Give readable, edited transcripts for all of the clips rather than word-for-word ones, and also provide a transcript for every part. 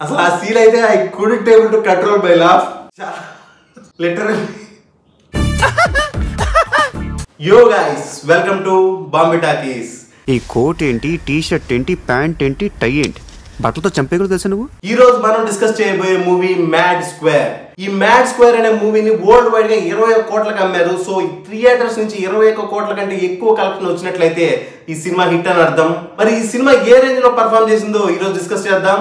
అసలు ఆ సీన్ అయితే I couldn't able to control my laugh literally. యో guys, welcome to Bombay talkies. ఈ కోట్ ఏంటి, టీ షర్ట్ ఏంటి, ప్యాంట్ ఏంటి, టై ఏంటి, బట్టలతో చంపే కూడా తెలుసా నువ్వు? ఈ రోజు మనం డిస్కస్ చేయబోయే మూవీ మ్యాడ్ స్క్వేర్. ఈ మ్యాడ్ స్క్వేర్ అనే మూవీని వరల్డ్ వైడ్ గా 21 కోట్లకు అమ్మారు. సో ఈ థియేటర్స్ నుంచి 21 కోట్ల కంటే ఎక్కువ కలెక్షన్ వచ్చినట్లయితే ఈ సినిమా హిట్ అని అర్థం. మరి ఈ సినిమా ఏ రేంజ్ లో పర్ఫార్మ్ చేసిందో ఈ రోజు డిస్కస్ చేద్దాం.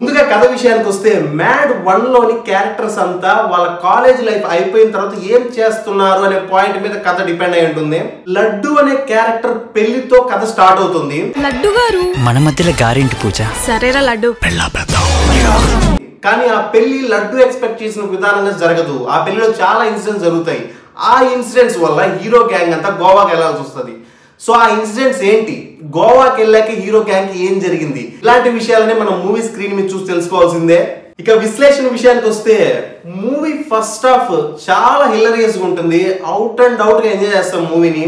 ముందుగా కథ విషయానికి వస్తే, మ్యాడ్ 1 లోని క్యారెక్టర్స్ అంతా వాళ్ళ కాలేజ్ లైఫ్ అయిపోయిన తర్వాత ఏం చేస్తున్నారు అనే పాయింట్ మీద కథ డిపెండ్ అయి ఉంటుంది. లడ్డు అనే క్యారెక్టర్ పెళ్లితో కథ స్టార్ట్ అవుతుంది. లడ్డు గారు మన మధ్యలో గారింటి పూజ. సరేరా లడ్డు. కానీ ఆ పెళ్లి లడ్డు ఎక్స్పెక్ట్ చేసిన విధానంగా జరగదు. ఆ పెళ్లిలో చాలా ఇన్సిడెంట్స్ జరుగుతాయి. ఆ ఇన్సిడెంట్స్ వల్ల హీరో గ్యాంగ్ అంతా గోవాకి వెళ్లాల్సి వస్తుంది. సో ఆ ఇన్సిడెంట్స్ ఏంటి, గోవాకి వెళ్ళాక హీరో గ్యాంగ్ కి ఏం జరిగింది, ఇలాంటి విషయాలనే మనం మూవీ స్క్రీన్ మీద చూసి తెలుసుకోవాల్సిందే. ఇక విశ్లేషణ విషయానికి వస్తే, మూవీ ఫస్ట్ హాఫ్ చాలా హిలరియస్ గా ఉంటుంది. అవుట్ అండ్ అవుట్ గా ఎంజాయ్ చేస్తాం మూవీని.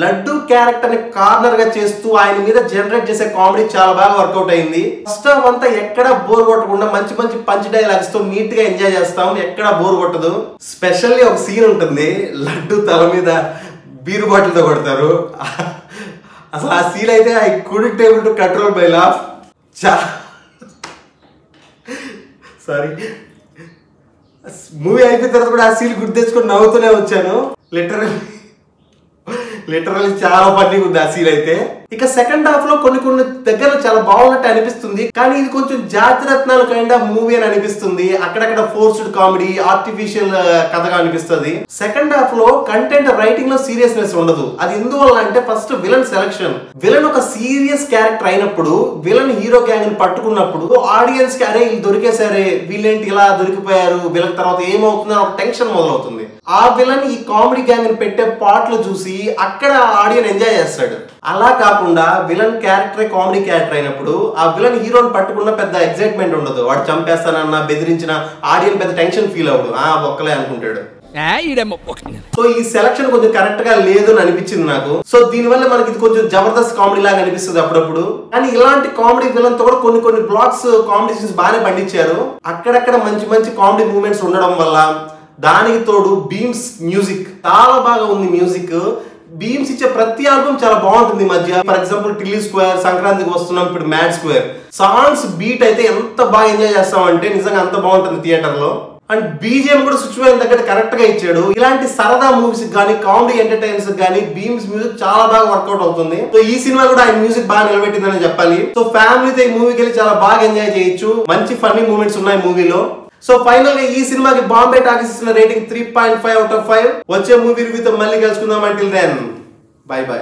లడ్డు క్యారెక్టర్ ని కార్నర్ గా చేస్తూ ఆయన మీద జనరేట్ చేసే కామెడీ చాలా బాగా వర్కౌట్ అయింది. ఫస్ట్ హాఫ్ అంతా ఎక్కడ బోర్ కొట్టకుండా మంచి మంచి పంచ్ డైలాగ్స్ తో నీట్ గా ఎంజాయ్ చేస్తాం, ఎక్కడ బోర్ కొట్టదు. స్పెషల్లీ ఒక సీన్ ఉంటుంది, లడ్డు తల మీద బీరు బాటిల్ తో కొడతారు. అసలు ఆ సీన్ అయితే I couldn't able to control my laugh. Sorry, movie అయిపోయిన తర్వాత కూడా ఆ సీన్ గుర్తు తెచ్చుకొని నవ్వుతూనే వచ్చాను. లిటరల్లీ చాలా ఫన్నీగా ఉంది ఆ సీన్ అయితే. ఇక సెకండ్ హాఫ్ లో కొన్ని దగ్గర చాలా బాగున్నట్టు అనిపిస్తుంది, కానీ ఇది కొంచెం జాతిరత్నాలు కైండ్ ఆఫ్ మూవీ అని అనిపిస్తుంది. అక్కడక్కడ ఫోర్స్డ్ కామెడీ, ఆర్టిఫిషియల్ కథగా అనిపిస్తుంది. సెకండ్ హాఫ్ లో కంటెంట్ రైటింగ్ లో సీరియస్నెస్ ఉండదు. అది ఎందువల్ల అంటే, ఫస్ట్ విలన్ సెలక్షన్. విలన్ ఒక సీరియస్ క్యారెక్టర్ అయినప్పుడు, విలన్ హీరో గ్యాంగ్ ని పట్టుకున్నప్పుడు ఆడియన్స్ కి అరే వీళ్ళు దొరికేసారే, వీళ్ళేంటి ఇలా దొరికిపోయారు, వీళ్ళకి తర్వాత ఏమవుతుందని ఒక టెన్షన్ మొదలవుతుంది. ఆ విలన్ ఈ కామెడీ గ్యాంగ్ ని పెట్టే పాటలు చూసి అక్కడ ఆడియన్స్ ఎంజాయ్ చేస్తాడు. అలా కాకుండా విలన్ క్యారెక్టర్ కామెడీ క్యారెక్టర్ అయినప్పుడు ఆ విలన్ హీరోని పట్టుకున్న పెద్ద ఎక్సైట్మెంట్ ఉండదు. వాడు చంపేస్తానన్నా బెదిరించిన ఆడియన్స్ పెద్ద టెన్షన్ ఫీల్ అవ్వడు, ఒక్కలే అనుకుంటాడు. సో ఈ సెలక్షన్ కొంచెం కరెక్ట్ గా లేదు అని అనిపించింది నాకు. సో దీనివల్ల మనకి ఇది కొంచెం జబర్దస్త్ కామెడీ లాగా అనిపిస్తుంది అప్పుడప్పుడు. కానీ ఇలాంటి కామెడీ విలన్ తో కూడా కొన్ని బ్లాక్స్ కామెడీ సీన్స్ బాగానే పండించారు. అక్కడక్కడ మంచి మంచి కామెడీ మూమెంట్స్ ఉండడం వల్ల, దానికి తోడు బీమ్స్ మ్యూజిక్ చాలా బాగా ఉంది. మ్యూజిక్ బీమ్స్ ఇచ్చే ప్రతి ఆల్బమ్ చాలా బాగుంటుంది ఈ మధ్య. ఫర్ ఎగ్జాంపుల్ టిల్లీ స్క్వేర్, సంక్రాంతికి వస్తున్నాం, ఇప్పుడు మ్యాడ్ స్క్వేర్ సాంగ్స్ బీట్ అయితే ఎంత బాగా ఎంజాయ్ చేస్తామంటే నిజంగా అంత బాగుంటుంది థియేటర్ లో. అండ్ బీజిఎం కూడా సిచ్యువేషన్ దగ్గర కరెక్ట్ గా ఇచ్చాడు. ఇలాంటి సరదా మూవీస్ కానీ కామెడీ ఎంటర్టైనర్స్ కానీ బీమ్స్ మ్యూజిక్ చాలా బాగా వర్కౌట్ అవుతుంది. సో ఈ సినిమా కూడా ఆయన మ్యూజిక్ బాగా నిలబెట్టిందని చెప్పాలి. సో ఫ్యామిలీతో ఈ మూవీకి వెళ్ళి చాలా బాగా ఎంజాయ్ చేయొచ్చు. మంచి ఫన్నీ మూమెంట్స్ ఉన్నాయి మూవీలో. సో ఫైనల్ గా ఈ సినిమాకి బాంబే టాకీస్ ఇస్తున్న రేటింగ్ 3.5 out of 5. వచ్చే మూవీ రివ్యూతో మళ్ళీ కలుసుకుందాం. Until then bye by.